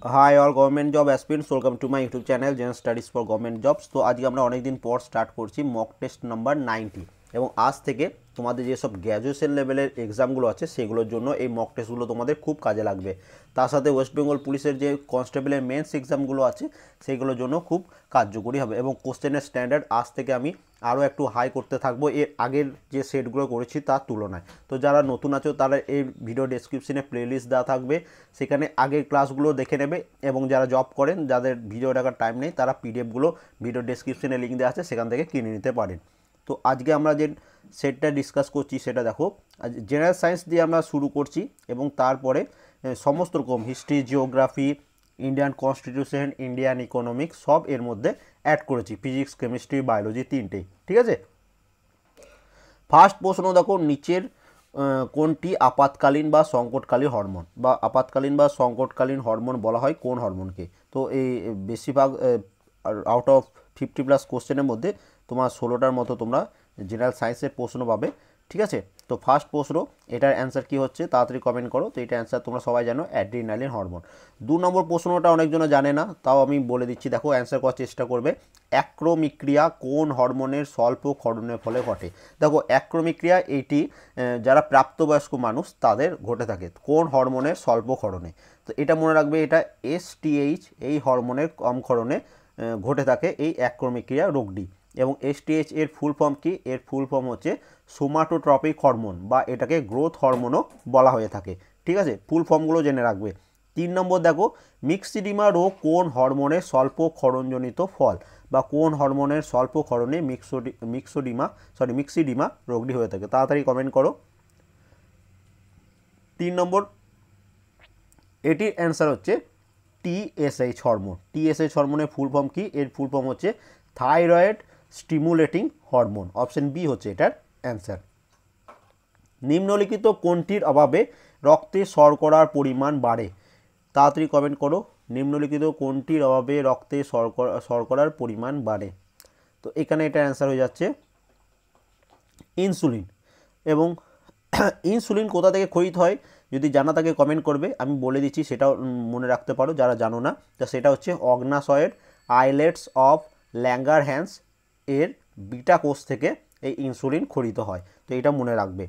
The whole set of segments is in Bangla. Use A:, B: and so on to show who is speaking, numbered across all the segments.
A: High all government job aspirants welcome to my YouTube channel gen studies for government jobs. तो आज के আমরা অনেক দিন পর স্টার্ট করছি মক টেস্ট নাম্বার 90 এবং আজ থেকে তোমাদের যে সব গ্র্যাজুয়েশন লেভেলের এক্সামগুলো আছে সেগুলোর জন্য এই মক টেস্টগুলো তোমাদের খুব কাজে লাগবে। তার সাথে ওয়েস্ট বেঙ্গল পুলিশের যে কনস্টেবলের মেন্স এক্সামগুলো আছে সেগুলোর জন্য খুব কার্যকরী হবে এবং কোশ্চেনের স্ট্যান্ডার্ড আজ থেকে আমি আরও একটু হাই করতে থাকবো এর আগের যে সেটগুলো করেছি তার তুলনায়। তো যারা নতুন আছো তারা এই ভিডিও ডেসক্রিপশনে প্লেলিস্ট দেওয়া থাকবে, সেখানে আগের ক্লাসগুলো দেখে নেবে এবং যারা জব করেন যাদের ভিডিও দেখার টাইম নেই তারা পিডিএফগুলো ভিডিও ডেসক্রিপশনে লিঙ্ক দেওয়া আছে সেখান থেকে কিনে নিতে পারেন। তো আজকে আমরা যে সেটটা ডিসকাস করছি সেটা দেখো, জেনারেল সায়েন্স দিয়ে আমরা শুরু করছি এবং তারপরে সমস্ত রকম history, geography, Indian constitution, Indian economics সব এর মধ্যে অ্যাড করেছি, ফিজিক্স, কেমিস্ট্রি, বায়োলজি তিনটেই। ঠিক আছে, ফার্স্ট প্রশ্ন দেখো, নিচের কোনটি আপাতকালীন বা সংকটকালীন হরমোন বা আপাতকালীন বা সংকটকালীন হরমোন বলা হয় কোন হরমোনকে? তো এই বেশিরভাগ আউট অফ 50+ কোশ্চেনের মধ্যে তোমার 16টার মতো তোমরা জেনারেল সায়েন্সের প্রশ্ন পাবে। ঠিক আছে, তো ফার্স্ট প্রশ্ন, এটার অ্যান্সার কী হচ্ছে তাড়াতাড়ি কমেন্ট করো। তো এটা অ্যান্সার তোমরা সবাই জানো, অ্যাড্রিনালিন হরমোন। 2 নম্বর প্রশ্নটা অনেকজনে জানে না, তাও আমি বলে দিচ্ছি, দেখো অ্যান্সার করার চেষ্টা করবে। অ্যাক্রোমিক্রিয়া কোন হরমোনের স্বল্প ক্ষরণের ফলে ঘটে? দেখো অ্যাক্রোমিক্রিয়া এইটি যারা প্রাপ্তবয়স্ক মানুষ তাদের ঘটে থাকে কোন হরমোনের স্বল্প ক্ষরণে? তো এটা মনে রাখবে, এটা এসটিএইচ এই হরমোনের কম ক্ষরণে ঘটে থাকে এই অ্যাক্রোমিক্রিয়া রোগটি। এবং এসটিএইচ এর ফুল ফর্ম কি? এর ফুল ফর্ম হচ্ছে সোমাটোট্রপিক হরমোন বা এটাকে গ্রোথ হরমোনও বলা হয়ে থাকে। ঠিক আছে, ফুল ফর্মগুলো জেনে রাখবে। 3 নম্বর দেখো, মিক্সিডিমা রোগ কোন হরমোনের স্বল্প ক্ষরণজনিত ফল বা কোন হরমোনের স্বল্প ক্ষরণে মিক্সিডিমা রোগটি হয়ে থাকে? তাড়াতাড়ি কমেন্ট করো। 3 নম্বর, এটির অ্যান্সার হচ্ছে টিএসএইচ হরমোন। টিএসএইচ হরমোনের ফুল ফর্ম কি? এর ফুল ফর্ম হচ্ছে thyroid stimulating hormone. Option B হচ্ছে এটার অ্যান্সার। নিম্নলিখিত কোনটির অভাবে রক্তে শর্করার পরিমাণ বাড়ে? তাড়াতাড়ি কমেন্ট করো, নিম্নলিখিত কোনটির অভাবে রক্তে শর্করার পরিমাণ বাড়ে? তো এখানে এটা অ্যান্সার হয়ে যাচ্ছে ইনসুলিন। এবং ইনসুলিন কোথা থেকে খরিদ হয় যদি জানা থাকে কমেন্ট করবে, আমি বলে দিচ্ছি সেটাও মনে রাখতে পারো যারা জানো না। তো সেটা হচ্ছে অগ্নাশয়ের আইলেটস অফ ল্যাঙ্গারহ্যান্স এর বিটা কোষ থেকে এই ইনসুলিন খরিত হয়। তো এটা মনে রাখবে।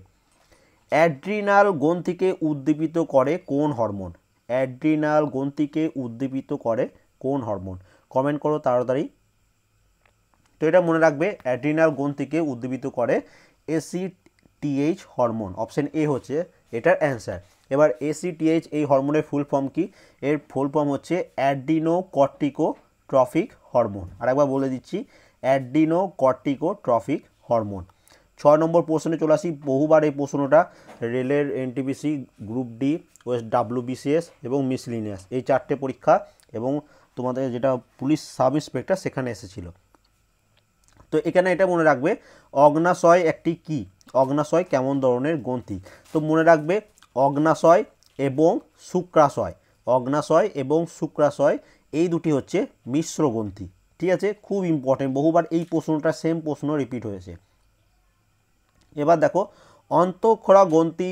A: অ্যাড্রিনাল গ্রন্থিকে উদ্দীপিত করে কোন হরমোন? অ্যাড্রিনাল গ্রন্থিকে উদ্দীপিত করে কোন হরমোন? কমেন্ট করো তাড়াতাড়ি। তো এটা মনে রাখবে, অ্যাড্রিনাল গ্রন্থিকে উদ্দীপিত করে এসিটিএইচ হরমোন। অপশন এ হচ্ছে এটার অ্যান্সার। এবার এসিটিএইচ এই হরমোনের ফুল ফর্ম কি? এর ফুল ফর্ম হচ্ছে অ্যাড্রিনোকর্টিকোট্রফিক হরমোন। আর একবার বলে দিচ্ছি, অ্যাড্রিনোকর্টিকোট্রফিক হরমোন। 6 নম্বর প্রশ্নে চলে আসি, বহুবার এই প্রশ্নটা রেলের NTPC, group D, West WBCS এবং মিসলিনিয়াস এই 4টে পরীক্ষা এবং তোমাদের যেটা পুলিশ সাব ইন্সপেক্টর সেখানে এসেছিলো। তো এখানে এটা মনে রাখবে, অগ্নাশয় একটি কি? অগ্নাশয় কেমন ধরনের গ্রন্থি? তো মনে রাখবে অগ্নাশয় এবং শুক্রাশয়, অগ্নাশয় এবং শুক্রাশয় এই দুটি হচ্ছে মিশ্র গ্রন্থি। ঠিক আছে, খুব ইম্পর্টেন্ট, বহুবার এই প্রশ্নটা সেম প্রশ্ন রিপিট হয়েছে। এবার দেখো, অন্তঃক্ষরা গ্রন্থি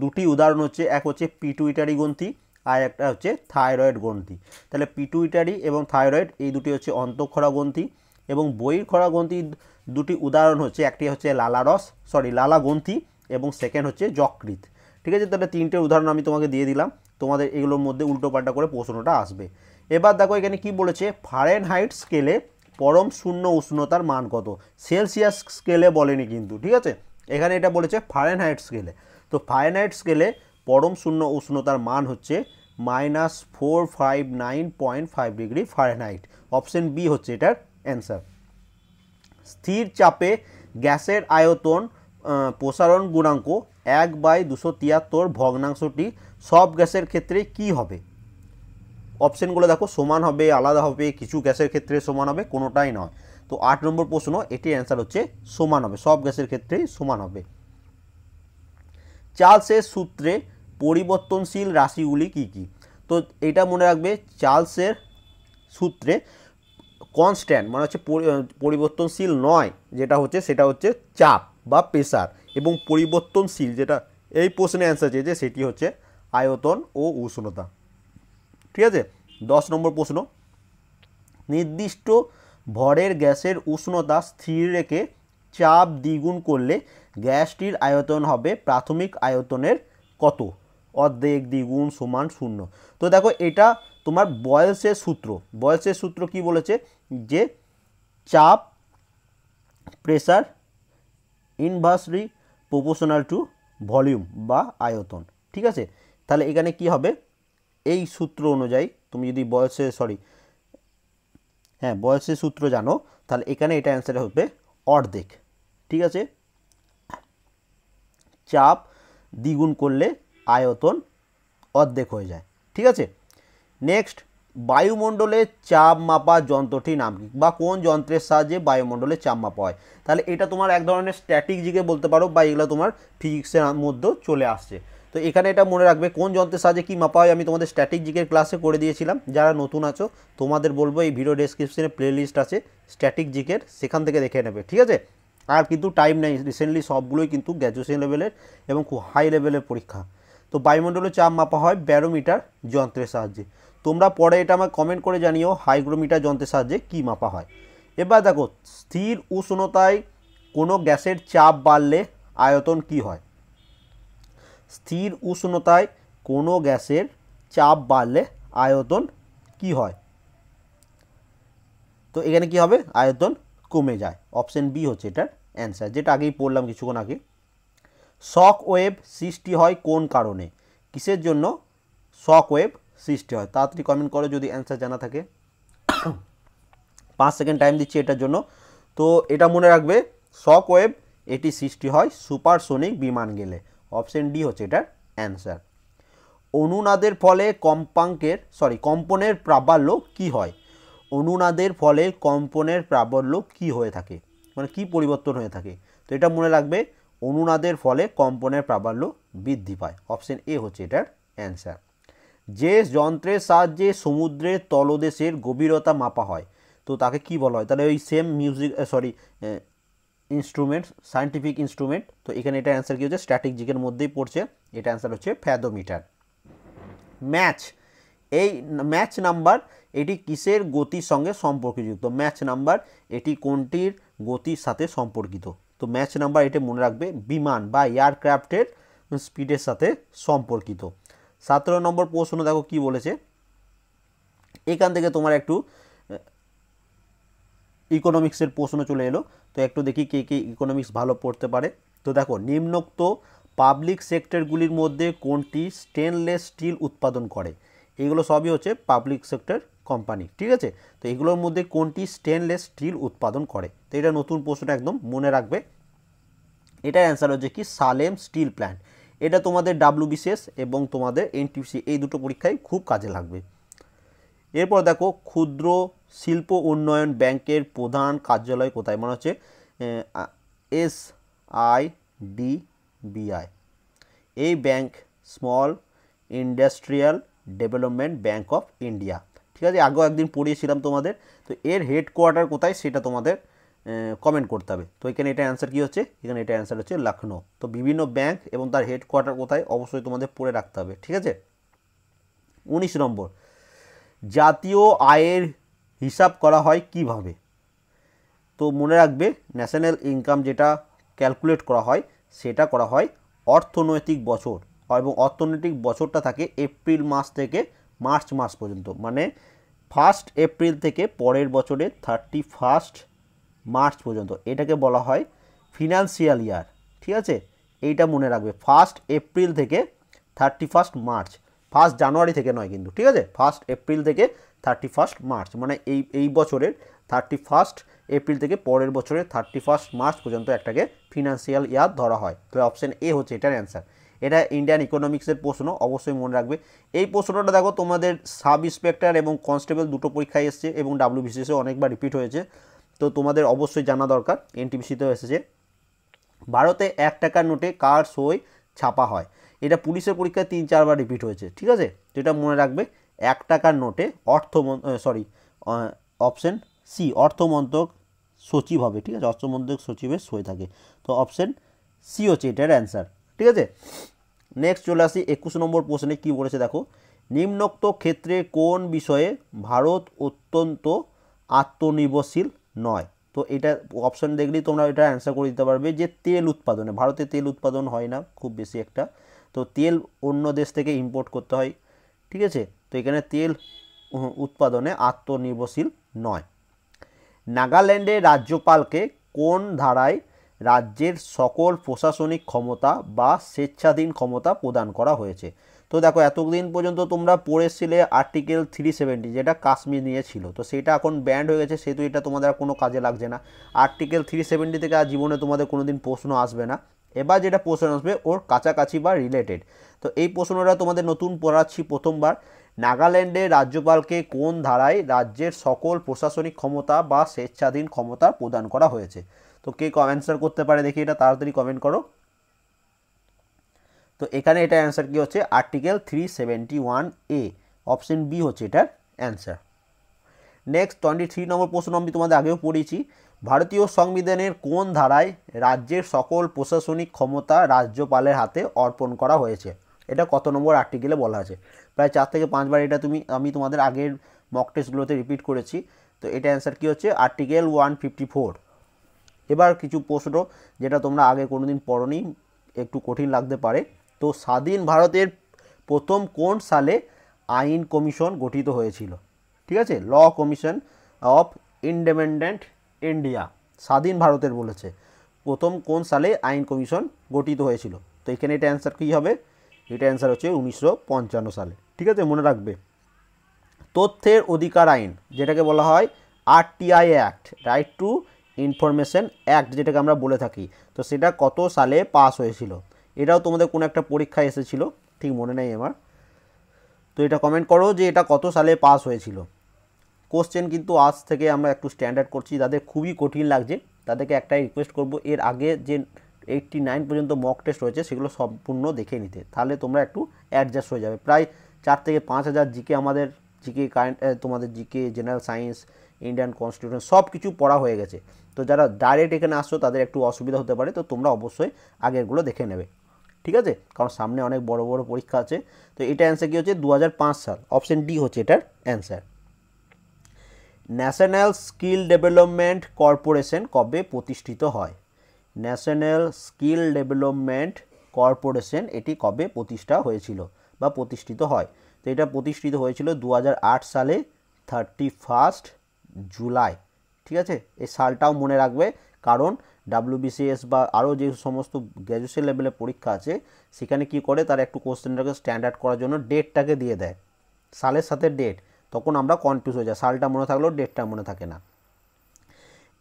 A: দুটি উদাহরণ হচ্ছে, এক হচ্ছে পিটুইটারি গ্রন্থি আর একটা হচ্ছে থাইরয়েড গ্রন্থি। তাহলে পিটুইটারি এবং থাইরয়েড এই দুটি হচ্ছে অন্তঃক্ষরা গ্রন্থি। এবং বহির্ক্ষরা গ্রন্থি দুটি উদাহরণ হচ্ছে, একটি হচ্ছে লালা গ্রন্থি এবং সেকেন্ড হচ্ছে যকৃৎ। ঠিক আছে, তাহলে 3টে উদাহরণ আমি তোমাকে দিয়ে দিলাম, তোমাদের এগুলোর মধ্যে উল্টোপাল্টা করে প্রশ্নটা আসবে। এবার দেখো এখানে কি বলেছে, ফারেনহাইট স্কেলে পরম শূন্য উষ্ণতার মান কত? সেলসিয়াস স্কেলে বলেনি কিন্তু। ঠিক আছে, এখানে এটা বলেছে ফারেনহাইট স্কেলে। তো ফারেনহাইট স্কেলে পরম শূন্য উষ্ণতার মান হচ্ছে -459.5 ডিগ্রি ফারেনহাইট। অপশন বি হচ্ছে এটার অ্যান্সার। স্থির চাপে গ্যাসের আয়তন প্রসারণ গুণাঙ্ক 1/273 ভগ্নাংশটি সব গ্যাসের ক্ষেত্রে কি হবে? অপশনগুলো দেখো, সমান হবে, আলাদা হবে, কিছু গ্যাসের ক্ষেত্রে সমান হবে, কোনোটাই নয়। তো 8 নম্বর প্রশ্ন, এটির অ্যান্সার হচ্ছে সমান হবে, সব গ্যাসের ক্ষেত্রেই সমান হবে। চার্লসের সূত্রে পরিবর্তনশীল রাশিগুলি কি কি? তো এটা মনে রাখবে, চার্লসের সূত্রে কনস্ট্যান্ট মানে হচ্ছে পরিবর্তনশীল নয়, যেটা হচ্ছে সেটা হচ্ছে চাপ বা প্রেসার, এবং পরিবর্তনশীল যেটা এই প্রশ্নে অ্যান্সার চেয়েছে সেটি হচ্ছে আয়তন ও উষ্ণতা। ঠিক আছে। 10 নম্বর প্রশ্ন, নির্দিষ্ট ভরের গ্যাসের উষ্ণতা স্থির রেখে চাপ দ্বিগুণ করলে গ্যাসটির আয়তন হবে প্রাথমিক আয়তনের কত? অর্ধেক, দ্বিগুণ, সমান, শূন্য। তো দেখো এটা তোমার বয়েলসের সূত্র। বয়েলসের সূত্র কি বলেছে যে চাপ pressure inversely proportional to volume বা আয়তন, ঠিক আছে। তাহলে এখানে কি হবে, এই সূত্র অনুযায়ী তুমি যদি বয়েলসের সূত্র জানো, তাহলে এখানে এটা অ্যান্সার হবে অর্ধেক, ঠিক আছে। চাপ দ্বিগুণ করলে আয়তন অর্ধেক হয়ে যায়, ঠিক আছে। নেক্সট, বায়ুমণ্ডলে চাপ মাপা যন্ত্রটির নাম কি, বা কোন যন্ত্রের সাহায্যে বায়ুমণ্ডলে চাপ মাপা হয়? তাহলে এটা তোমার এক ধরনের স্ট্যাটিক জিকে বলতে পারো, বা এগুলো তোমার ফিজিক্সের মধ্যেও চলে আসছে। তো এখানে এটা মনে রাখবে কোন যন্ত্রের সাহায্যে কী মাপা হয়, আমি তোমাদের স্ট্যাটিক জিকের ক্লাসে করে দিয়েছিলাম। যারা নতুন আছো তোমাদের বলবো এই ভিডিও ডেসক্রিপশনে প্লেলিস্ট আছে স্ট্যাটিক জিকের, সেখান থেকে দেখে নেবে, ঠিক আছে। আর কিন্তু টাইম নেই, রিসেন্টলি সবগুলোই কিন্তু গ্র্যাজুয়েশন লেভেলের এবং খুব হাই লেভেলের পরীক্ষা। তো বায়ুমণ্ডলে চাপ মাপা হয় ব্যারোমিটার যন্ত্রের সাহায্যে। তোমরা পরে এটা আমাকে কমেন্ট করে জানিও হাইগ্রোমিটার যন্ত্রের সাহায্যে কী মাপা হয়। এবার দেখো, স্থির উষ্ণতায় কোনো গ্যাসের চাপ বাড়লে আয়তন কি হয়? স্থির উষ্ণতায় কোনো গ্যাসের চাপ বাড়লে আয়তন কি হয়? তো এখানে কি হবে, আয়তন কমে যায়। অপশন বি হচ্ছে এটার অ্যান্সার, যেটা আগেই পড়লাম কিছুক্ষণ আগে। শক ওয়েভ সৃষ্টি হয় কোন কারণে? কিসের জন্য শক ওয়েভ সৃষ্টি হয়? তাড়াতাড়ি কমেন্ট করো যদি অ্যান্সার জানা থাকে। 5 সেকেন্ড টাইম দিচ্ছি এটার জন্য। তো এটা মনে রাখবে, শক ওয়েভ এটি সৃষ্টি হয় সুপারসোনিক বিমান গেলে। অপশন ডি হচ্ছে এটার অ্যান্সার। অনুনাদের ফলে কম্পনের প্রাবল্য কি হয়? অনুনাদের ফলে কম্পনের প্রাবল্য কি হয়ে থাকে, মানে কি পরিবর্তন হয়ে থাকে? তো এটা মনে রাখবে, অনুনাদের ফলে কম্পনের প্রাবল্য বৃদ্ধি পায়। অপশন এ হচ্ছে এটার অ্যান্সার। যে যন্ত্রের সাহায্যে সমুদ্রের তলদেশের গভীরতা মাপা হয়, তো তাকে কি বলা হয়? তাহলে ওই সেম ইনস্ট্রুমেন্ট, সায়েন্টিফিক ইনস্ট্রুমেন্ট। তো এখানে এটা অ্যান্সার কী হচ্ছে, স্ট্যাটিক জিকের মধ্যেই পড়ছে, এটা অ্যান্সার হচ্ছে ফ্যাথোমিটার। ম্যাচ নাম্বার এটি কিসের গতির সঙ্গে সম্পর্কযুক্ত? ম্যাচ নাম্বার এটি কোনটির গতির সাথে সম্পর্কিত? তো ম্যাচ নাম্বার এটা মনে রাখবে বিমান বা এয়ারক্রাফটের স্পিডের সাথে সম্পর্কিত। 17 নম্বর প্রশ্ন দেখো কি বলেছে, এখান থেকে তোমার একটু ইকোনমিক্সের প্রশ্ন চলে এলো। তো একটু দেখি কে কে ইকোনমিক্স ভালো পড়তে পারে। তো দেখো, নিম্নোক্ত পাবলিক সেক্টরগুলির মধ্যে কোনটি স্টেনলেস স্টিল উৎপাদন করে? এগুলো সবই হচ্ছে পাবলিক সেক্টর কোম্পানি, ঠিক আছে। তো এগুলোর মধ্যে কোনটি স্টেনলেস স্টিল উৎপাদন করে? তো এটা নতুন প্রশ্নটা একদম মনে রাখবে। এটার অ্যান্সার হচ্ছে কি সালেম স্টিল প্ল্যান্ট। এটা তোমাদের WBCS এবং তোমাদের NTPC এই দুটো পরীক্ষায় খুব কাজে লাগবে। এরপর দেখো, ক্ষুদ্র শিল্প উন্নয়ন ব্যাংকের প্রধান কার্যালয় কোথায়? মানে হচ্ছে SIDBI। এই bank small industrial development bank of India, ঠিক আছে। আগেও একদিন পড়িয়েছিলাম তোমাদের। তো এর হেডকোয়ার্টার কোথায় সেটা তোমাদের কমেন্ট করতে হবে। তো এখানে এটা অ্যান্সার কী হচ্ছে, এখানে এটা অ্যান্সার হচ্ছে লখনৌ। তো বিভিন্ন ব্যাংক এবং তার হেডকোয়ার্টার কোথায় অবশ্যই তোমাদের পড়ে রাখতে হবে, ঠিক আছে। 19 নম্বর, জাতীয় আয়ের হিসাব করা হয় কিভাবে? তো মনে রাখবে, ন্যাশনাল ইনকাম যেটা ক্যালকুলেট করা হয় সেটা করা হয় অর্থনৈতিক বছর, এবং অর্থনৈতিক বছরটা থাকে এপ্রিল মাস থেকে মার্চ মাস পর্যন্ত, মানে 1 এপ্রিল থেকে পরের বছরের 31 মার্চ পর্যন্ত। এটাকে বলা হয় ফিনান্সিয়াল ইয়ার, ঠিক আছে। এইটা মনে রাখবে, 1 এপ্রিল থেকে 31 মার্চ, 1 জানুয়ারি থেকে নয় কিন্তু, ঠিক আছে। 1 এপ্রিল থেকে 31 মার্চ, মানে এই বছরের 31 এপ্রিল থেকে পরের বছরের 31 মার্চ পর্যন্ত একটাকে ফিনান্সিয়াল ইয়ার ধরা হয়। তো অপশন এ হচ্ছে এটার অ্যান্সার। এটা ইন্ডিয়ান ইকোনমিক্সের প্রশ্ন, অবশ্যই মনে রাখবে। এই প্রশ্নটা দেখো তোমাদের সাব ইন্সপেক্টর এবং কনস্টেবল দুটো পরীক্ষায় এসছে এবং WBCSে অনেকবার রিপিট হয়েছে। তো তোমাদের অবশ্যই জানা দরকার, NTPCতেও এসেছে। ভারতে 1 টাকার নোটে কার সই ছাপা হয়? এটা পুলিশের পরীক্ষায় 3-4 বার রিপিট হয়েছে, ঠিক আছে। তো এটা মনে রাখবে, 1 টাকার নোটে অপশন সি অর্থমন্ত্রক সচিব হবে, ঠিক আছে। অর্থমন্ত্রক সচিবের সই থাকে। তো অপশন সি হচ্ছে এটার অ্যান্সার, ঠিক আছে। নেক্সট চলে আসি 21 নম্বর প্রশ্নে কী বলেছে দেখো, নিম্নোক্ত ক্ষেত্রে কোন বিষয়ে ভারত অত্যন্ত আত্মনির্ভরশীল নয়? তো এটা অপশন দেখলেই তোমরা এটা অ্যান্সার করে দিতে পারবে যে তেল উৎপাদনে। ভারতে তেল উৎপাদন হয় না খুব বেশি একটা, তো তেল অন্য দেশ থেকে ইম্পোর্ট করতে হয়, ঠিক আছে। তো এখানে তেল উৎপাদনে আত্মনির্ভরশীল নয়। নাগাল্যান্ডের রাজ্যপালকে কোন ধারায় রাজ্যের সকল প্রশাসনিক ক্ষমতা বা স্বেচ্ছাধীন ক্ষমতা প্রদান করা হয়েছে? তো দেখো এতদিন পর্যন্ত তোমরা পড়েছিলে আর্টিকেল 370 যেটা কাশ্মীর নিয়ে ছিল, তো সেটা এখন ব্যান্ড হয়ে গেছে, সেহেতু এটা তোমাদের আর কোনো কাজে লাগছে না। আর্টিকেল 370 থেকে আর জীবনে তোমাদের কোনো দিন প্রশ্ন আসবে না। এবার যেটা প্রশ্ন আসবে ওর কাছাকাছি বা রিলেটেড, তো এই প্রশ্নটা তোমাদের নতুন পড়াচ্ছি প্রথমবার। নাগাল্যান্ডের রাজ্যপালকে কোন ধারায় রাজ্যের সকল প্রশাসনিক ক্ষমতা বা স্বেচ্ছাধীন ক্ষমতা প্রদান করা হয়েছে? তো কে অ্যান্সার করতে পারে দেখি, এটা তাড়াতাড়ি কমেন্ট করো। তো এখানে এটা অ্যান্সার কি হচ্ছে আর্টিকেল 371A, অপশন বি হচ্ছে এটার অ্যান্সার। নেক্সট 23 নম্বর প্রশ্ন আমি তোমাদের আগেও পড়েছি। ভারতীয় সংবিধানের কোন ধারায় রাজ্যের সকল প্রশাসনিক ক্ষমতা রাজ্যপালের হাতে অর্পণ করা হয়েছে? এটা কত নম্বর আর্টিকেলে বলা আছে? প্রায় 4 থেকে 5 বার এটা আমি তোমাদের আগের মক টেস্টগুলোতে রিপিট করেছি। তো এটা অ্যান্সার কি হচ্ছে আর্টিকেল 154। এবার কিছু প্রশ্ন যেটা তোমরা আগে কোনোদিন পড়োনি, একটু কঠিন লাগতে পারে। তো স্বাধীন ভারতের প্রথম কোন সালে আইন কমিশন গঠিত হয়েছিল? ঠিক আছে, law commission of independent India, স্বাধীন ভারতের বলেছে প্রথম কোন সালে আইন কমিশন গঠিত হয়েছিল? তো এখানে এটা অ্যান্সার কী হবে? এটা অ্যান্সার হচ্ছে 1955 সালে, ঠিক আছে, মনে রাখবে। তথ্যের অধিকার আইন যেটাকে বলা হয় RTI act, right two information act যেটাকে আমরা বলে থাকি, তো সেটা কত সালে পাস হয়েছিল? এটাও তোমাদের কোনো একটা পরীক্ষায় এসেছিল, ঠিক মনে নেই আমার। তো এটা কমেন্ট করো যে এটা কত সালে পাস হয়েছিল। কোশ্চেন কিন্তু আজ থেকে আমরা একটু স্ট্যান্ডার্ড করছি, যাদের খুবই কঠিন লাগছে তাদেরকে একটাই রিকোয়েস্ট করব, এর আগে যে 89 পর্যন্ত মক টেস্ট হয়েছে সেগুলো সম্পূর্ণ দেখে নিতে, তাহলে তোমরা একটু অ্যাডজাস্ট হয়ে যাবে। প্রায় 4 থেকে 5 হাজার জিকে আমাদের জিকে কারেন্ট তোমাদের GK general science Indian constitution সব কিছু পড়া হয়ে গেছে। তো যারা ডাইরেক্ট এখানে আসছো তাদের একটু অসুবিধা হতে পারে, তো তোমরা অবশ্যই আগেরগুলো দেখে নেবে, ঠিক আছে, কারণ সামনে অনেক বড় বড় পরীক্ষা আছে। তো এটা অ্যান্সার কী হচ্ছে 2005 সাল, অপশন ডি হচ্ছে এটার answer. National skill development corporation কবে প্রতিষ্ঠিত হয়? ন্যাশনাল স্কিল ডেভেলপমেন্ট কর্পোরেশন এটি কবে প্রতিষ্ঠা হয়েছিল বা প্রতিষ্ঠিত হয়? তো এটা প্রতিষ্ঠিত হয়েছিল 2008 সালে 31 জুলাই, ঠিক আছে। এই সালটাও মনে রাখবে, কারণ WBCS বা আরও যে সমস্ত গ্র্যাজুয়েশন লেভেলের পরীক্ষা আছে সেখানে কি করে তারা একটু কোশ্চেনটাকে স্ট্যান্ডার্ড করার জন্য ডেটটাকে দিয়ে দেয়, সালের সাথে ডেট, তখন আমরা কনফিউজ হয়ে যাই, সালটা মনে থাকলেও ডেটটা মনে থাকে না।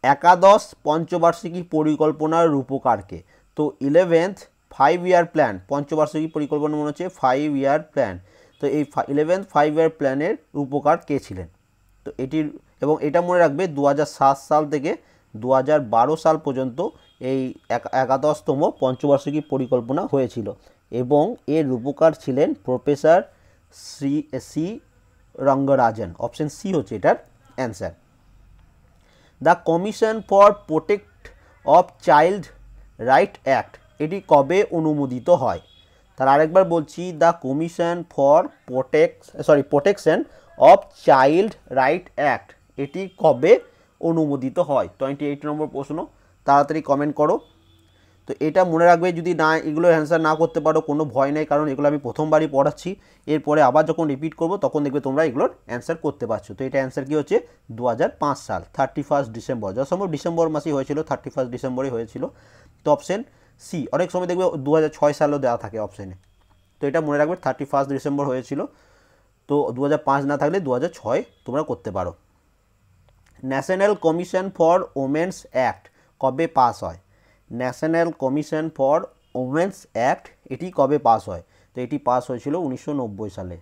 A: একাদশ পঞ্চবার্ষিকী পরিকল্পনার রূপকারকে? তো 11th 5-year প্ল্যান, পঞ্চবার্ষিকী পরিকল্পনা মনে হচ্ছে 5-year প্ল্যান, তো এই 11th 5-year প্ল্যানের রূপকার কে ছিলেন? তো এটির এবং এটা মনে রাখবে 2007 সাল থেকে 2012 সাল পর্যন্ত এই একাদশতম পঞ্চবার্ষিকী পরিকল্পনা হয়েছিল এবং এর রূপকার ছিলেন professor C Rangarajan, option C হচ্ছে এটার answer. The commission for protect of child right act এটি কবে অনুমোদিত হয়? তার আরেকবার বলছি, the commission for protection of child right act এটি কবে অনুমোদিত হয়? 28 নম্বর প্রশ্ন, তাড়াতাড়ি কমেন্ট করো। তো এটা মনে রাখবে, যদি না এগুলো অ্যান্সার না করতে পারো কোনো ভয় নেই, কারণ এগুলো আমি প্রথমবারই পড়াচ্ছি, এরপরে আবার যখন রিপিট করব তখন দেখবে তোমরা এগুলোর অ্যান্সার করতে পারছো। তো এটা অ্যান্সার কী হচ্ছে 2005 সাল 31 ডিসেম্বর, যত সম্ভব ডিসেম্বর মাসেই হয়েছিল, 31 ডিসেম্বরই হয়েছিল। তো অপশন সি, অনেক সময় দেখবে 2006 সালও দেওয়া থাকে অপশানে, তো এটা মনে রাখবে 31 ডিসেম্বর হয়েছিল, তো 2005 না থাকলে 2006 তোমরা করতে পারো। National commission for women's act কবে পাস হয়? National commission for women's act এটি কবে পাস হয়? তো এটি পাস হয়েছিল 1990 সালে।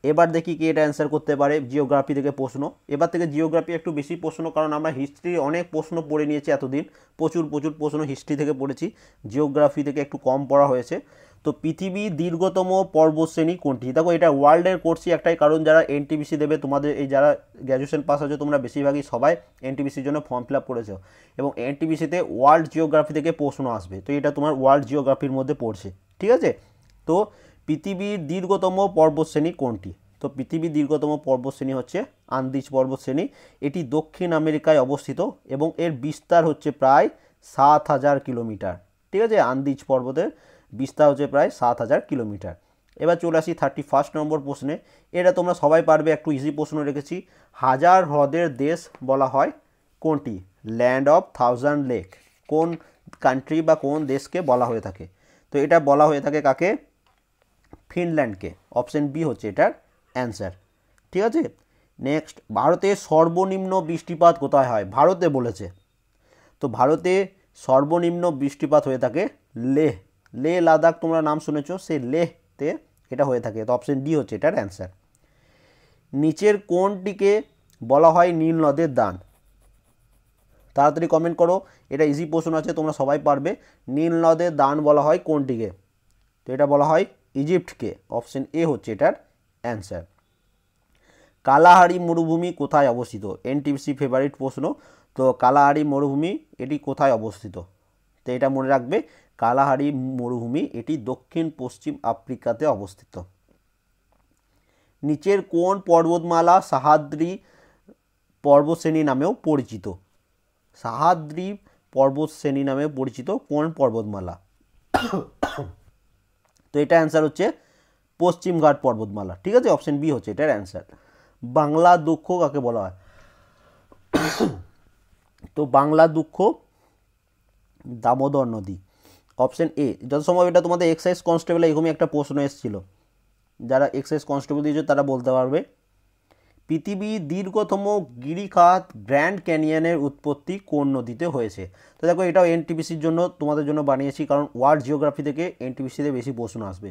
A: এবার দেখি কি এটা অ্যান্সার করতে পারে। জিওগ্রাফি থেকে প্রশ্ন, এবার থেকে জিওগ্রাফি একটু বেশি প্রশ্ন, কারণ আমরা হিস্ট্রি অনেক প্রশ্ন পড়ে নিয়েছি এতদিন, প্রচুর প্রশ্ন হিস্ট্রি থেকে পড়েছি, জিওগ্রাফি থেকে একটু কম পড়া হয়েছে। তো পৃথিবীর দীর্ঘতম পর্বতশ্রেণী কোনটি? দেখো এটা ওয়ার্ল্ডের করছি একটাই কারণ, যারা এনটিপিসি দেবে তোমাদের এই যারা গ্র্যাজুয়েশন পাস আছে তোমরা বেশিরভাগই সবাই এনটিপিসির জন্য ফর্ম ফিল আপ করেছো এবং এনটিপিসিতে ওয়ার্ল্ড জিওগ্রাফি থেকে প্রশ্ন আসবে, তো এটা তোমার ওয়ার্ল্ড জিওগ্রাফির মধ্যে পড়ছে, ঠিক আছে। তো পৃথিবীর দীর্ঘতম পর্বতশ্রেণী কোনটি? তো পৃথিবীর দীর্ঘতম পর্বতশ্রেণী হচ্ছে আন্দিজ পর্বতশ্রেণী। এটি দক্ষিণ আমেরিকায় অবস্থিত এবং এর বিস্তার হচ্ছে প্রায় 7,000 কিলোমিটার। ঠিক আছে, আন্দিজ পর্বতের বিস্তার হচ্ছে প্রায় 7,000 কিলোমিটার। এবার চলে আসি 31 নম্বর প্রশ্নে। এটা তোমরা সবাই পারবে, একটু ইজি প্রশ্ন রেখেছি। হাজার হ্রদের দেশ বলা হয় কোনটি? Land of thousand lake. কোন কান্ট্রি বা কোন দেশকে বলা হয়ে থাকে? তো এটা বলা হয়ে থাকে কাকে? ফিনল্যান্ডকে। অপশন বি হচ্ছে এটার অ্যান্সার। ঠিক আছে, নেক্সট, ভারতে সর্বনিম্ন বৃষ্টিপাত কোথায় হয়? ভারতে বলেছে, তো ভারতে সর্বনিম্ন বৃষ্টিপাত হয়ে থাকে লেহ। লেহ লাদাখ তোমরা নাম শুনেছো, সেই লেহতে এটা হয়ে থাকে। তো অপশন ডি হচ্ছে এটার অ্যান্সার। নিচের কোনটিকে বলা হয় নীল নদের দান? তাড়াতাড়ি কমেন্ট করো, এটা ইজি প্রশ্ন আছে, তোমরা সবাই পারবে। নীল নদের দান বলা হয় কোনটিকে? তো এটা বলা হয় ইজিপ্টকে। অপশন এ হচ্ছে এটার অ্যান্সার। কালাহারি মরুভূমি কোথায় অবস্থিত? এনটিপিসি ফেভারিট প্রশ্ন। তো কালাহারি মরুভূমি এটি কোথায় অবস্থিত? তো এটা মনে রাখবে, কালাহারি মরুভূমি এটি দক্ষিণ পশ্চিম আফ্রিকাতে অবস্থিত। নিচের কোন পর্বতমালা সাহাদ্রি পর্বতশ্রেণী নামেও পরিচিত? সাহাদ্রি পর্বতশ্রেণী নামে পরিচিত কোন পর্বতমালা? তো এটা অ্যান্সার হচ্ছে পশ্চিমঘাট পর্বতমালা। ঠিক আছে, অপশন বি হচ্ছে এটার অ্যান্সার। বাংলা দুঃখ কাকে বলা হয়? তো বাংলা দুঃখ দামোদর নদী। Option A. যত সময় এটা তোমাদের এক্সাইজ কনস্টেবল এরকমই একটা প্রশ্ন এসেছিল, যারা এক্সাইজ কনস্টেবল দিয়েছে তারা বলতে পারবে। পৃথিবীর দীর্ঘতম গিরিখাত গ্র্যান্ড ক্যানিয়নের উৎপত্তি কোন নদীতে হয়েছে? তো দেখো, এটাও এনটিপিসির জন্য তোমাদের জন্য বানিয়েছি, কারণ ওয়ার্ল্ড জিওগ্রাফি থেকে এনটিপিসিতে বেশি প্রশ্ন আসবে,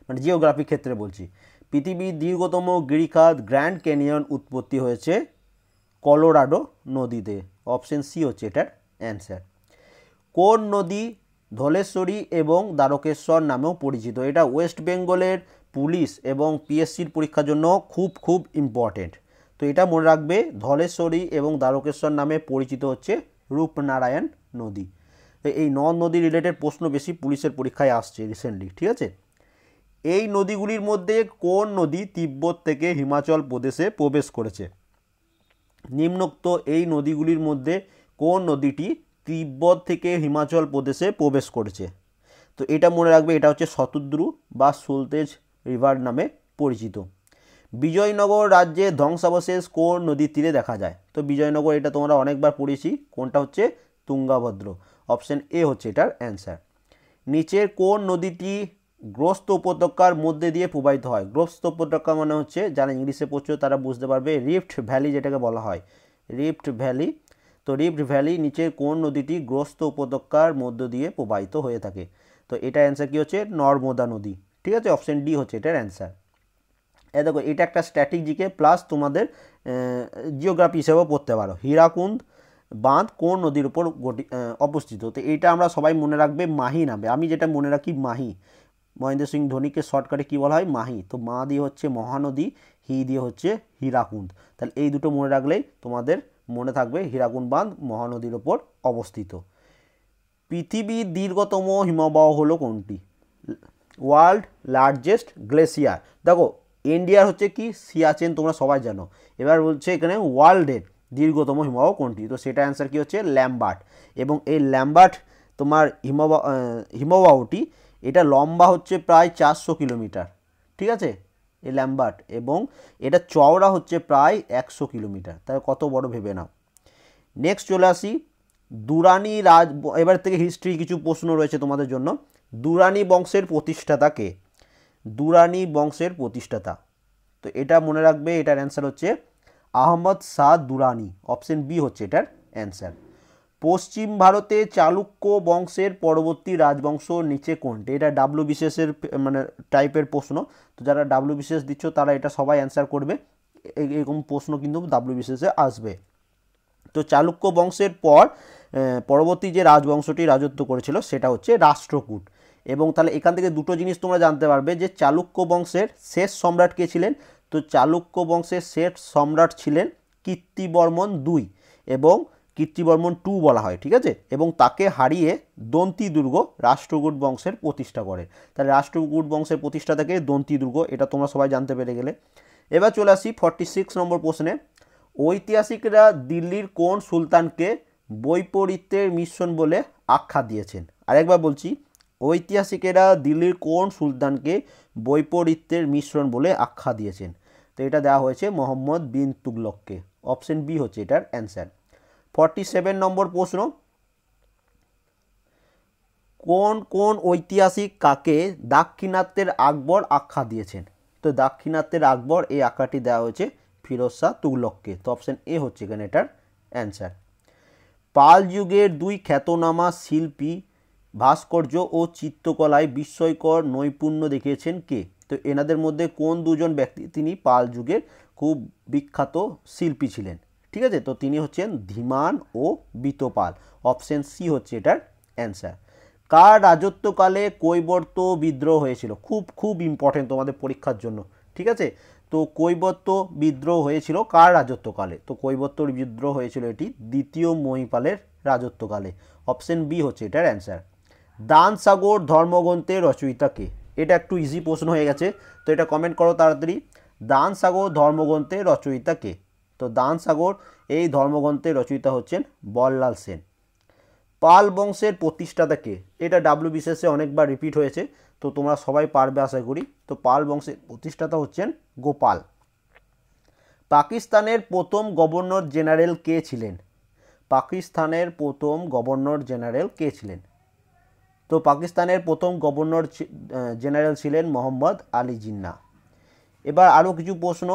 A: মানে জিওগ্রাফির ক্ষেত্রে বলছি। পৃথিবীর দীর্ঘতম গিরিখাত গ্র্যান্ড ক্যানিয়ন উৎপত্তি হয়েছে কলোরাডো নদীতে। অপশন সি হচ্ছে এটার অ্যান্সার। কোন নদী ধলেশ্বরী এবং দ্বারকেশ্বর নামেও পরিচিত? এটা ওয়েস্ট বেঙ্গলের পুলিশ এবং পিএসসির পরীক্ষার জন্য খুব খুব ইম্পর্টেন্ট। তো এটা মনে রাখবে, ধলেশ্বরী এবং দ্বারকেশ্বর নামে পরিচিত হচ্ছে রূপনারায়ণ নদী। তো এই নদী রিলেটেড প্রশ্ন বেশি পুলিশের পরীক্ষায় আসছে রিসেন্টলি। ঠিক আছে, এই নদীগুলির মধ্যে কোন নদী তিব্বত থেকে হিমাচল প্রদেশে প্রবেশ করেছে? নিম্নোক্ত এই নদীগুলির মধ্যে কোন নদীটি তিব্বত থেকে হিমাচল প্রদেশে প্রবেশ করেছে? তো এটা মনে রাখবে, এটা হচ্ছে শতদ্রু বা সুলতেজ রিভার নামে পরিচিত। বিজয়নগর রাজ্যে ধ্বংসাবশেষ কোন নদীর তীরে দেখা যায়? তো বিজয়নগর এটা তোমরা অনেকবার পড়েছি, কোনটা হচ্ছে তুঙ্গাভদ্র। অপশন এ হচ্ছে এটার অ্যান্সার। নিচের কোন নদীটি গ্রস্ত উপত্যকার মধ্যে দিয়ে প্রবাহিত হয়? গ্রস্ত উপত্যকা মানে হচ্ছে, যারা ইংলিশে পড়ছো তারা বুঝতে পারবে, রিফ্ট ভ্যালি যেটাকে বলা হয়, রিফ্ট ভ্যালি। তো রিফ্ট ভ্যালি নিচের কোন নদীটি গ্রস্ত উপত্যকার মধ্য দিয়ে প্রবাহিত হয়ে থাকে? তো এটা অ্যান্সার কী হচ্ছে? নর্মদা নদী। ঠিক আছে, অপশন ডি হচ্ছে এটার অ্যান্সার। দেখো, এটা একটা স্ট্যাটিক জিকে প্লাস তোমাদের জিওগ্রাফি হিসেবেও পড়তে পারো। হীরাকুন্দ বাঁধ কোন নদীর উপর অবস্থিত? তো এইটা আমরা সবাই মনে রাখবে মাহি নামে। আমি যেটা মনে রাখি মাহি। মহেন্দ্র সিং ধোনিকে শর্টকাটে কী বলা হয়? মাহি। তো মা দিয়ে হচ্ছে মহানদী, হি দিয়ে হচ্ছে হীরাকুন্দ। তাহলে এই দুটো মনে রাখলেই তোমাদের মনে থাকবে হীরাকুন্দ বাঁধ মহানদীর ওপর অবস্থিত। পৃথিবীর দীর্ঘতম হিমবাহ হলো কোনটি? World largest glacier. দেখো, ইন্ডিয়ার হচ্ছে কি সিয়াচেন, তোমরা সবাই জানো। এবার বলছে এখানে ওয়ার্ল্ডের দীর্ঘতম হিমবাহ কোনটি? তো সেটা অ্যান্সার কী হচ্ছে? ল্যাম্বার্ট। এবং এই ল্যাম্বার্ট তোমার হিমবাহটি এটা লম্বা হচ্ছে প্রায় 400 কিলোমিটার। ঠিক আছে, এই ল্যাম্বার্ট, এবং এটা চওড়া হচ্ছে প্রায় 100 কিলোমিটার। তাই কত বড় ভেবে নাও। নেক্সট চলে আসি দুরানি এবার থেকে হিস্ট্রি কিছু প্রশ্ন রয়েছে তোমাদের জন্য। দুরানি বংশের প্রতিষ্ঠাতা কে? দুরানি বংশের প্রতিষ্ঠাতা, তো এটা মনে রাখবে, এটার অ্যান্সার হচ্ছে আহমদ শাহ দুরানি। অপশন বি হচ্ছে এটার অ্যান্সার। পশ্চিম ভারতে চালুক্য বংশের পরবর্তী রাজবংশ নিচে কোনটি? এটা ডাব্লিউবিসিএসের মানে টাইপের প্রশ্ন। তো যারা ডাব্লিউবিসিএস দিচ্ছ তারা এটা সবাই অ্যান্সার করবে, এরকম প্রশ্ন কিন্তু ডাব্লিউবিসিএসে আসবে। তো চালুক্য বংশের পর পরবর্তী যে রাজবংশটি রাজত্ব করেছিল সেটা হচ্ছে রাষ্ট্রকূট। এবং তাহলে এখান থেকে দুটো জিনিস তোমরা জানতে পারবে, যে চালুক্য বংশের শেষ সম্রাট কে ছিলেন? তো চালুক্য বংশের শেষ সম্রাট ছিলেন কীর্তিবর্মন II, এবং কীর্তিবর্মন টু বলা হয়, ঠিক আছে, এবং তাকে হারিয়ে দন্তি দুর্গ রাষ্ট্রকূট বংশের প্রতিষ্ঠা করে। তাহলে রাষ্ট্রকূট বংশের প্রতিষ্ঠা থেকে দন্তি দুর্গ, এটা তোমরা সবাই জানতে পেরে গেলে। এবার চলে আসি 46 নম্বর প্রশ্নে। ঐতিহাসিকরা দিল্লির কোন সুলতানকে বৈপরীত্যের মিশ্রণ বলে আখ্যা দিয়েছেন? আরেকবার বলছি, ঐতিহাসিকেরা দিল্লির কোন সুলতানকে বৈপরীত্যের মিশ্রণ বলে আখ্যা দিয়েছেন? তো এটা দেওয়া হয়েছে মোহাম্মদ বিন তুগলককে। অপশন বি হচ্ছে এটার অ্যান্সার। 47 নম্বর প্রশ্ন। কোন কোন ঐতিহাসিক কাকে দাক্ষিণাত্যের আকবর আখ্যা দিয়েছেন? তো দাক্ষিণাত্যের আকবর এই আখ্যাটি দেওয়া হয়েছে ফিরোজ শাহ তুগলককে। তো অপশন এ হচ্ছে এখানে এটার অ্যান্সার। পাল যুগের দুই খ্যাতনামা শিল্পী ভাস্কর্য ও চিত্রকলায় বিস্ময়কর নৈপুণ্য দেখিয়েছেন কে? তো এনাদের মধ্যে কোন দুজন ব্যক্তি তিনি পাল যুগের খুব বিখ্যাত শিল্পী ছিলেন? ঠিক আছে, তো তিনি হচ্ছেন ধীমান ও বিতপাল। অপশন সি হচ্ছে এটার অ্যান্সার। কার রাজত্বকালে কৈবর্ত বিদ্রোহ হয়েছিল? খুব খুব ইম্পর্টেন্ট তোমাদের পরীক্ষার জন্য, ঠিক আছে। তো কৈবর্ত বিদ্রোহ হয়েছিল কার রাজত্বকালে? তো কৈবর্তর বিদ্রোহ হয়েছিল এটি দ্বিতীয় মহিপালের রাজত্বকালে। অপশন বি হচ্ছে এটার অ্যান্সার। দান সাগর ধর্মগ্রন্থের রচয়িতা কে? এটা একটু ইজি প্রশ্ন হয়ে গেছে, তো এটা কমেন্ট করো তাড়াতাড়ি। দান সাগর ধর্মগ্রন্থের রচয়িতা কে? তো দান সাগর এই ধর্মগ্রন্থের রচয়িতা হচ্ছেন বল্লাল সেন। পাল বংশের প্রতিষ্ঠাতা কে? এটা ডাব্লিউবিসিএসে অনেকবার রিপিট হয়েছে, তো তোমরা সবাই পারবে আশা করি। তো পাল বংশের প্রতিষ্ঠাতা হচ্ছেন গোপাল। পাকিস্তানের প্রথম গভর্নর জেনারেল কে ছিলেন? পাকিস্তানের প্রথম গভর্নর জেনারেল কে ছিলেন? তো পাকিস্তানের প্রথম গভর্নর জেনারেল ছিলেন মোহাম্মদ আলী জিন্নাহ। এবার আরও কিছু প্রশ্ন।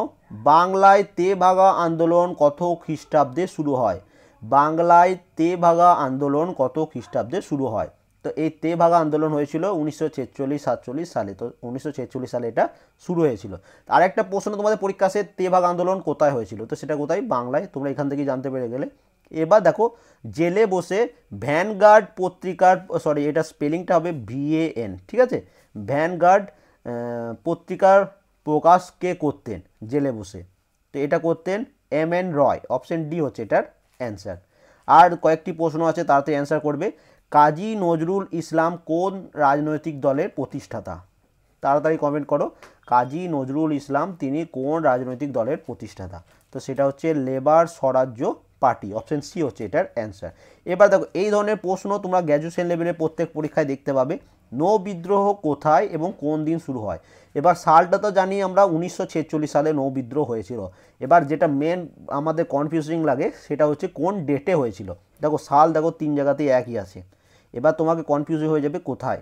A: বাংলায় তেভাগা আন্দোলন কত খ্রিস্টাব্দে শুরু হয়? বাংলায় তেভাগা আন্দোলন কত খ্রিস্টাব্দে শুরু হয়? তো এই তেভাগা আন্দোলন হয়েছিল 1946-47 সালে। তো 1946 সালে এটা শুরু হয়েছিল। আরেকটা প্রশ্ন তোমাদের পরীক্ষা আসে, তেভাগা আন্দোলন কোথায় হয়েছিল? তো সেটা কোথায়? বাংলায়। তোমরা এখান থেকে জানতে পেরে গেলে। এবার দেখো, জেলে বসে ভ্যানগার্ড পত্রিকার, সরি এটা স্পেলিংটা হবে VAN, ঠিক আছে, ভ্যানগার্ড পত্রিকার প্রকাশ কে করতেন জেলে বসে? তো এটা করতেন MN রয়। অপশন ডি হচ্ছে এটার অ্যান্সার। আর কয়েকটি প্রশ্ন আছে, তাড়াতাড়ি অ্যান্সার করবে। কাজী নজরুল ইসলাম কোন রাজনৈতিক দলের প্রতিষ্ঠাতা? তাড়াতাড়ি কমেন্ট করো। কাজী নজরুল ইসলাম তিনি কোন রাজনৈতিক দলের প্রতিষ্ঠাতা? তো সেটা হচ্ছে লেবার স্বরাজ্য পার্টি। অপশন সি হচ্ছে এটার অ্যান্সার। এবার দেখো, এই ধরনের প্রশ্ন তোমরা গ্র্যাজুয়েশন লেভেলে প্রত্যেক পরীক্ষায় দেখতে পাবে। নৌ বিদ্রোহ কোথায় এবং কোন দিন শুরু হয়? এবার সালটা তো জানি আমরা 1946 সালে নৌ বিদ্রোহ হয়েছিল। এবার যেটা মেন আমাদের কনফিউজিং লাগে সেটা হচ্ছে কোন ডেটে হয়েছিল। দেখো সাল দেখো 3 জায়গাতেই একই আছে। এবার তোমাকে কনফিউজ হয়ে যাবে কোথায়।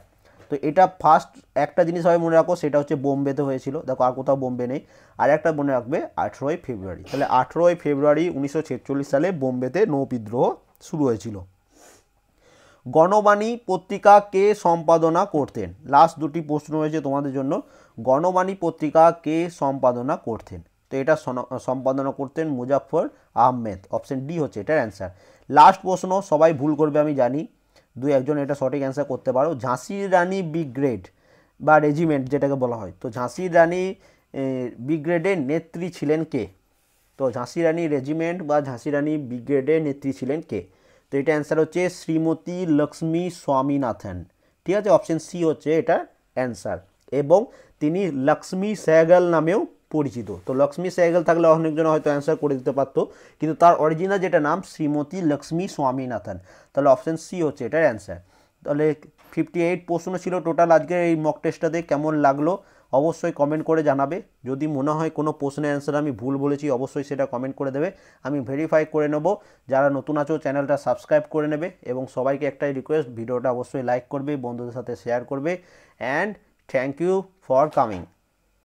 A: তো এটা ফার্স্ট একটা জিনিস সবাই মনে রাখো, সেটা হচ্ছে বোম্বেতে হয়েছিল। দেখো আর কোথাও বোম্বে নেই। আর একটা মনে রাখবে 18ই ফেব্রুয়ারি। তাহলে 18ই ফেব্রুয়ারি 1946 সালে বোম্বেতে নৌ বিদ্রোহ শুরু হয়েছিল। গণবাণী পত্রিকা কে সম্পাদনা করতেন? লাস্ট দুটি প্রশ্ন হয়েছে তোমাদের জন্য। গণবাণী পত্রিকা কে সম্পাদনা করতেন? তো এটা সম্পাদনা করতেন মুজাফফর আহমেদ। অপশন ডি হচ্ছে এটার অ্যান্সার। লাস্ট প্রশ্ন, সবাই ভুল করবে আমি জানি, দুই একজন এটা সঠিক অ্যান্সার করতে পারো। ঝাঁসির রানী ব্রিগেড বা রেজিমেন্ট যেটাকে বলা হয়, তো ঝাঁসির রানী ব্রিগেডের নেত্রী ছিলেন কে? তো ঝাঁসি রানী রেজিমেন্ট বা ঝাঁসি রানী ব্রিগেডের নেত্রী ছিলেন কে? তো এটা অ্যান্সার হচ্ছে শ্রীমতী লক্ষ্মী স্বামীনাথন। ঠিক আছে, অপশন সি হচ্ছে এটা অ্যান্সার। এবং তিনি লক্ষ্মী সেহগল নামেও পরিচিত। তো লক্ষ্মী সেহগল থাকলে অনেকজন হয়তো অ্যান্সার করে দিতে পারতো, কিন্তু তার অরিজিনাল যেটা নাম শ্রীমতী লক্ষ্মী স্বামীনাথন। তাহলে অপশন সি হচ্ছে এটার অ্যান্সার। তাহলে 58 প্রশ্ন ছিল টোটাল আজকের এই মক টেস্টটাতে। কেমন লাগলো অবশ্যই কমেন্ট করে জানাবে। যদি মনে হয় কোনো প্রশ্নের অ্যান্সার আমি ভুল বলেছি অবশ্যই সেটা কমেন্ট করে দেবে, আমি ভেরিফাই করে নেব। যারা নতুন আছো চ্যানেলটা সাবস্ক্রাইব করে নেবে, এবং সবাইকে একটাই রিকোয়েস্ট, ভিডিওটা অবশ্যই লাইক করবে, বন্ধুদের সাথে শেয়ার করবে। And thank you for coming.